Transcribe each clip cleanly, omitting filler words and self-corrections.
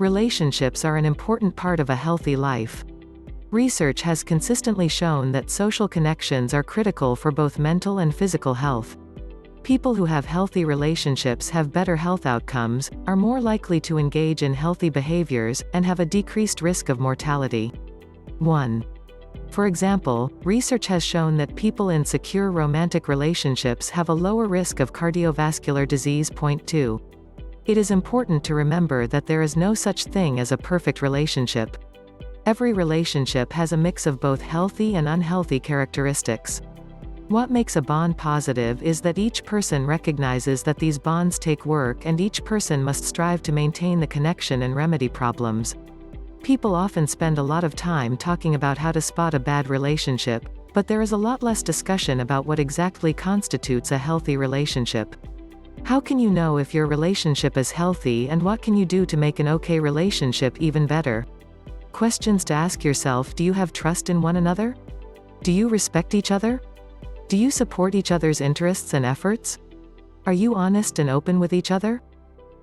Relationships are an important part of a healthy life. Research has consistently shown that social connections are critical for both mental and physical health. People who have healthy relationships have better health outcomes, are more likely to engage in healthy behaviors, and have a decreased risk of mortality. 1. For example, research has shown that people in secure romantic relationships have a lower risk of cardiovascular disease. 2. It is important to remember that there is no such thing as a perfect relationship. Every relationship has a mix of both healthy and unhealthy characteristics. What makes a bond positive is that each person recognizes that these bonds take work, and each person must strive to maintain the connection and remedy problems. People often spend a lot of time talking about how to spot a bad relationship, but there is a lot less discussion about what exactly constitutes a healthy relationship. How can you know if your relationship is healthy, and what can you do to make an okay relationship even better? Questions to ask yourself: do you have trust in one another? Do you respect each other? Do you support each other's interests and efforts? Are you honest and open with each other?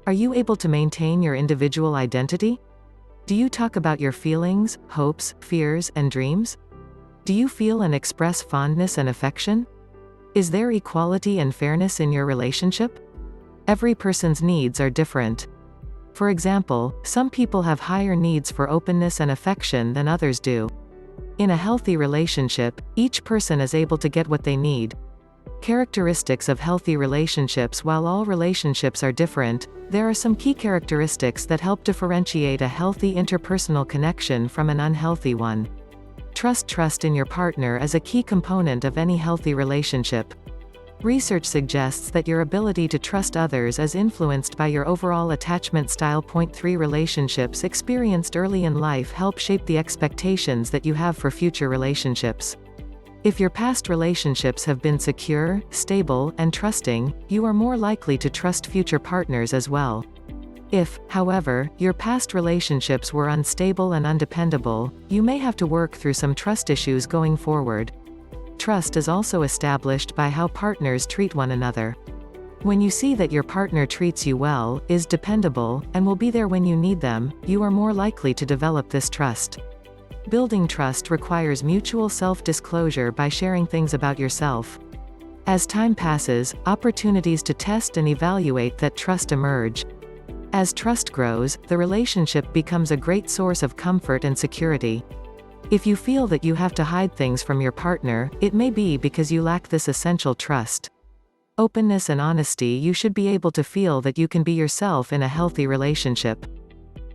Are you able to maintain your individual identity? Do you talk about your feelings, hopes, fears, and dreams? Do you feel and express fondness and affection? Is there equality and fairness in your relationship? Every person's needs are different. For example, some people have higher needs for openness and affection than others do. In a healthy relationship, each person is able to get what they need. Characteristics of healthy relationships: while all relationships are different, there are some key characteristics that help differentiate a healthy interpersonal connection from an unhealthy one. Trust in your partner is a key component of any healthy relationship. Research suggests that your ability to trust others is influenced by your overall attachment style. 3. Relationships experienced early in life help shape the expectations that you have for future relationships. If your past relationships have been secure, stable, and trusting, you are more likely to trust future partners as well. If, however, your past relationships were unstable and undependable, you may have to work through some trust issues going forward. Trust is also established by how partners treat one another. When you see that your partner treats you well, is dependable, and will be there when you need them, you are more likely to develop this trust. Building trust requires mutual self-disclosure by sharing things about yourself. As time passes, opportunities to test and evaluate that trust emerge. As trust grows, the relationship becomes a great source of comfort and security. If you feel that you have to hide things from your partner, it may be because you lack this essential trust. Openness and honesty: you should be able to feel that you can be yourself in a healthy relationship.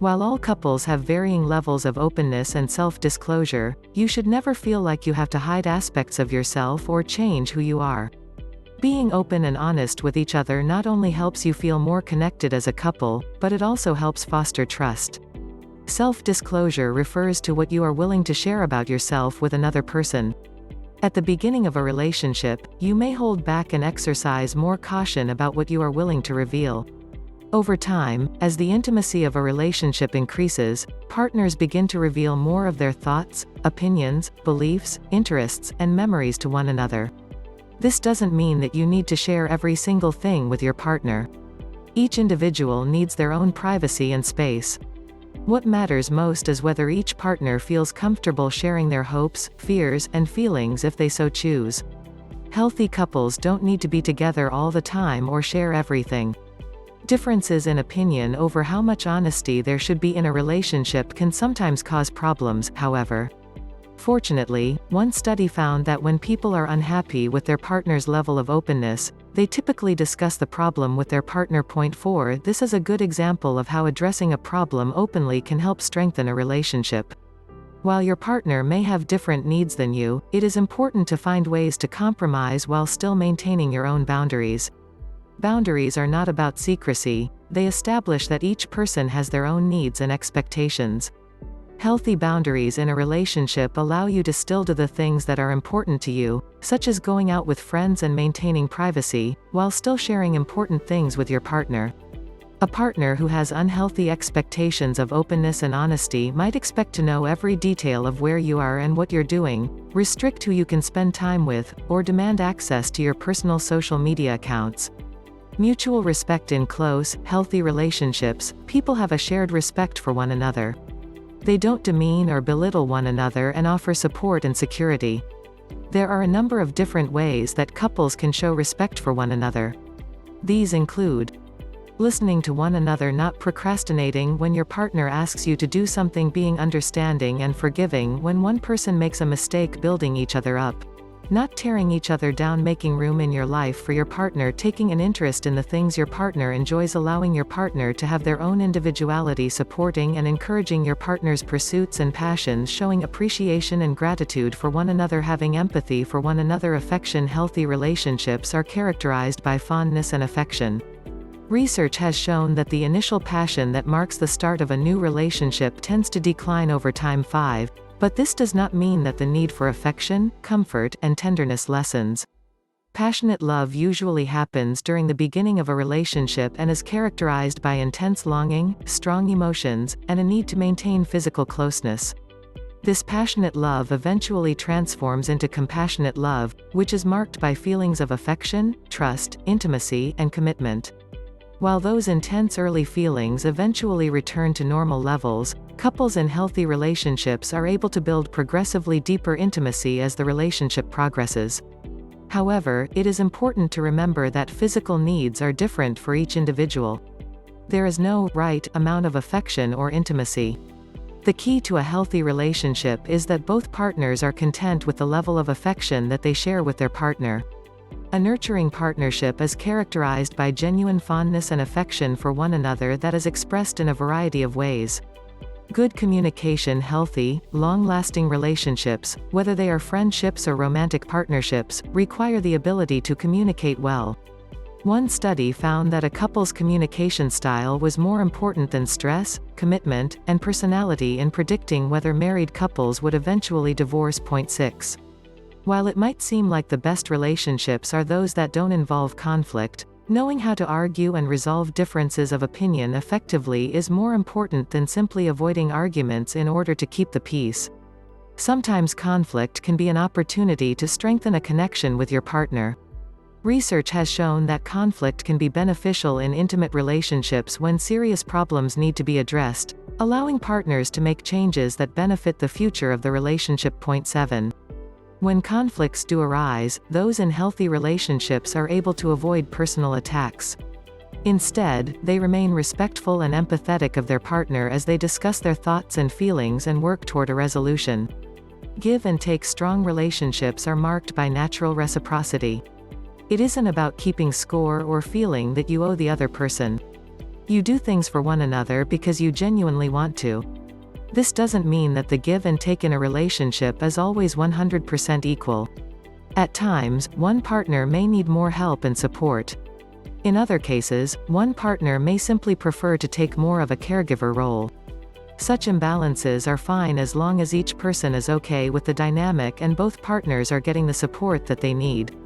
While all couples have varying levels of openness and self-disclosure, you should never feel like you have to hide aspects of yourself or change who you are. Being open and honest with each other not only helps you feel more connected as a couple, but it also helps foster trust. Self-disclosure refers to what you are willing to share about yourself with another person. At the beginning of a relationship, you may hold back and exercise more caution about what you are willing to reveal. Over time, as the intimacy of a relationship increases, partners begin to reveal more of their thoughts, opinions, beliefs, interests, and memories to one another. This doesn't mean that you need to share every single thing with your partner. Each individual needs their own privacy and space. What matters most is whether each partner feels comfortable sharing their hopes, fears, and feelings if they so choose. Healthy couples don't need to be together all the time or share everything. Differences in opinion over how much honesty there should be in a relationship can sometimes cause problems, however. Fortunately, one study found that when people are unhappy with their partner's level of openness, they typically discuss the problem with their partner. 4. This is a good example of how addressing a problem openly can help strengthen a relationship. While your partner may have different needs than you, it is important to find ways to compromise while still maintaining your own boundaries. Boundaries are not about secrecy; they establish that each person has their own needs and expectations. Healthy boundaries in a relationship allow you to still do the things that are important to you, such as going out with friends and maintaining privacy, while still sharing important things with your partner. A partner who has unhealthy expectations of openness and honesty might expect to know every detail of where you are and what you're doing, restrict who you can spend time with, or demand access to your personal social media accounts. Mutual respect in close, healthy relationships, people have a shared respect for one another. They don't demean or belittle one another and offer support and security. There are a number of different ways that couples can show respect for one another. These include listening to one another, not procrastinating when your partner asks you to do something, being understanding and forgiving when one person makes a mistake, building each other up. Not tearing each other down, making room in your life for your partner, taking an interest in the things your partner enjoys, allowing your partner to have their own individuality, supporting and encouraging your partner's pursuits and passions, showing appreciation and gratitude for one another, having empathy for one another. Affection. Healthy relationships are characterized by fondness and affection. Research has shown that the initial passion that marks the start of a new relationship tends to decline over time. But this does not mean that the need for affection, comfort, and tenderness lessens. Passionate love usually happens during the beginning of a relationship and is characterized by intense longing, strong emotions, and a need to maintain physical closeness. This passionate love eventually transforms into compassionate love, which is marked by feelings of affection, trust, intimacy, and commitment. While those intense early feelings eventually return to normal levels, couples in healthy relationships are able to build progressively deeper intimacy as the relationship progresses. However, it is important to remember that physical needs are different for each individual. There is no right amount of affection or intimacy. The key to a healthy relationship is that both partners are content with the level of affection that they share with their partner. A nurturing partnership is characterized by genuine fondness and affection for one another that is expressed in a variety of ways. Good communication. Healthy, long-lasting relationships, whether they are friendships or romantic partnerships, require the ability to communicate well. One study found that a couple's communication style was more important than stress, commitment, and personality in predicting whether married couples would eventually divorce. 6. While it might seem like the best relationships are those that don't involve conflict, knowing how to argue and resolve differences of opinion effectively is more important than simply avoiding arguments in order to keep the peace. Sometimes conflict can be an opportunity to strengthen a connection with your partner. Research has shown that conflict can be beneficial in intimate relationships when serious problems need to be addressed, allowing partners to make changes that benefit the future of the relationship. 7. When conflicts do arise, those in healthy relationships are able to avoid personal attacks. Instead, they remain respectful and empathetic of their partner as they discuss their thoughts and feelings and work toward a resolution. Give and take. Strong relationships are marked by natural reciprocity. It isn't about keeping score or feeling that you owe the other person. You do things for one another because you genuinely want to. This doesn't mean that the give and take in a relationship is always 100% equal. At times, one partner may need more help and support. In other cases, one partner may simply prefer to take more of a caregiver role. Such imbalances are fine as long as each person is okay with the dynamic and both partners are getting the support that they need.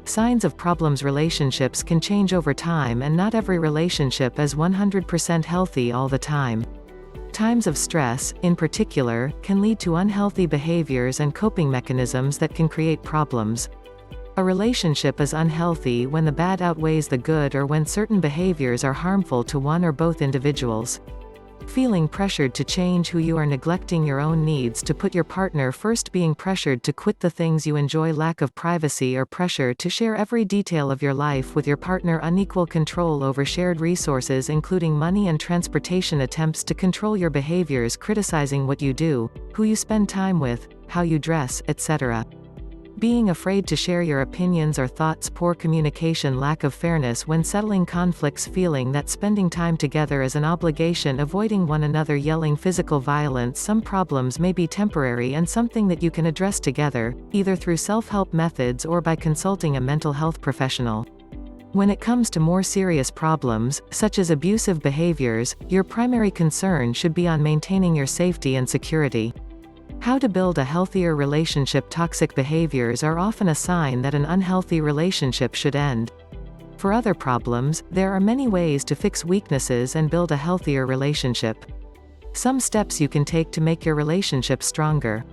Signs of problems. Relationships can change over time and not every relationship is 100% healthy all the time. Times of stress, in particular, can lead to unhealthy behaviors and coping mechanisms that can create problems. A relationship is unhealthy when the bad outweighs the good or when certain behaviors are harmful to one or both individuals. Feeling pressured to change who you are, neglecting your own needs to put your partner first, being pressured to quit the things you enjoy, lack of privacy or pressure to share every detail of your life with your partner, unequal control over shared resources including money and transportation, attempts to control your behaviors, criticizing what you do, who you spend time with, how you dress, etc. Being afraid to share your opinions or thoughts, poor communication, lack of fairness when settling conflicts, feeling that spending time together is an obligation, avoiding one another, yelling, physical violence. Some problems may be temporary and something that you can address together, either through self-help methods or by consulting a mental health professional. When it comes to more serious problems, such as abusive behaviors, your primary concern should be on maintaining your safety and security. How to build a healthier relationship. Toxic behaviors are often a sign that an unhealthy relationship should end. For other problems, there are many ways to fix weaknesses and build a healthier relationship. Some steps you can take to make your relationship stronger.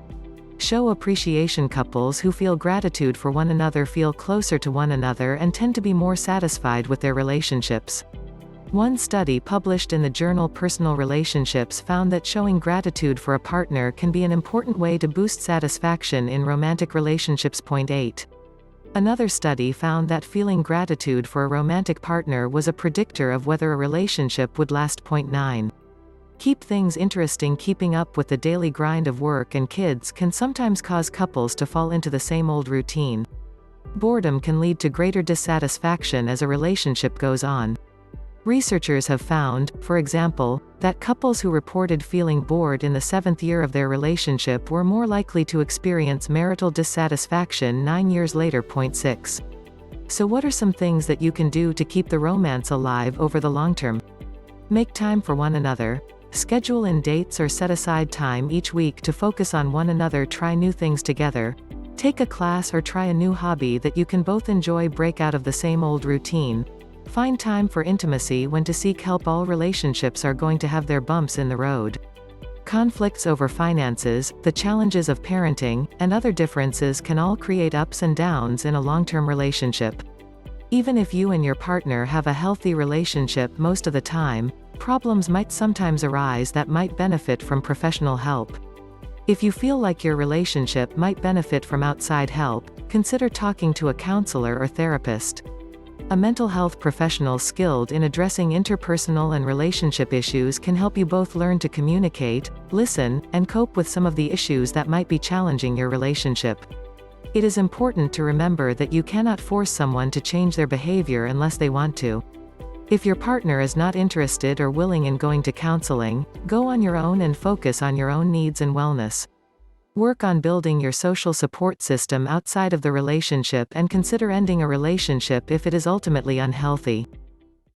Show appreciation. Couples who feel gratitude for one another feel closer to one another and tend to be more satisfied with their relationships. One study published in the journal Personal Relationships found that showing gratitude for a partner can be an important way to boost satisfaction in romantic relationships. Point 8. Another study found that feeling gratitude for a romantic partner was a predictor of whether a relationship would last. Point 9. Keep things interesting. Keeping up with the daily grind of work and kids can sometimes cause couples to fall into the same old routine. Boredom can lead to greater dissatisfaction as a relationship goes on. Researchers have found, for example, that couples who reported feeling bored in the 7th year of their relationship were more likely to experience marital dissatisfaction 9 years later. Point 6. So what are some things that you can do to keep the romance alive over the long term? Make time for one another. Schedule in dates or set aside time each week to focus on one another. Try new things together. Take a class or try a new hobby that you can both enjoy. Break out of the same old routine. Find time for intimacy when to seek help. All relationships are going to have their bumps in the road. Conflicts over finances, the challenges of parenting, and other differences can all create ups and downs in a long-term relationship. Even if you and your partner have a healthy relationship most of the time, problems might sometimes arise that might benefit from professional help. If you feel like your relationship might benefit from outside help, consider talking to a counselor or therapist. A mental health professional skilled in addressing interpersonal and relationship issues can help you both learn to communicate, listen, and cope with some of the issues that might be challenging your relationship. It is important to remember that you cannot force someone to change their behavior unless they want to. If your partner is not interested or willing in going to counseling, go on your own and focus on your own needs and wellness. Work on building your social support system outside of the relationship and consider ending a relationship if it is ultimately unhealthy.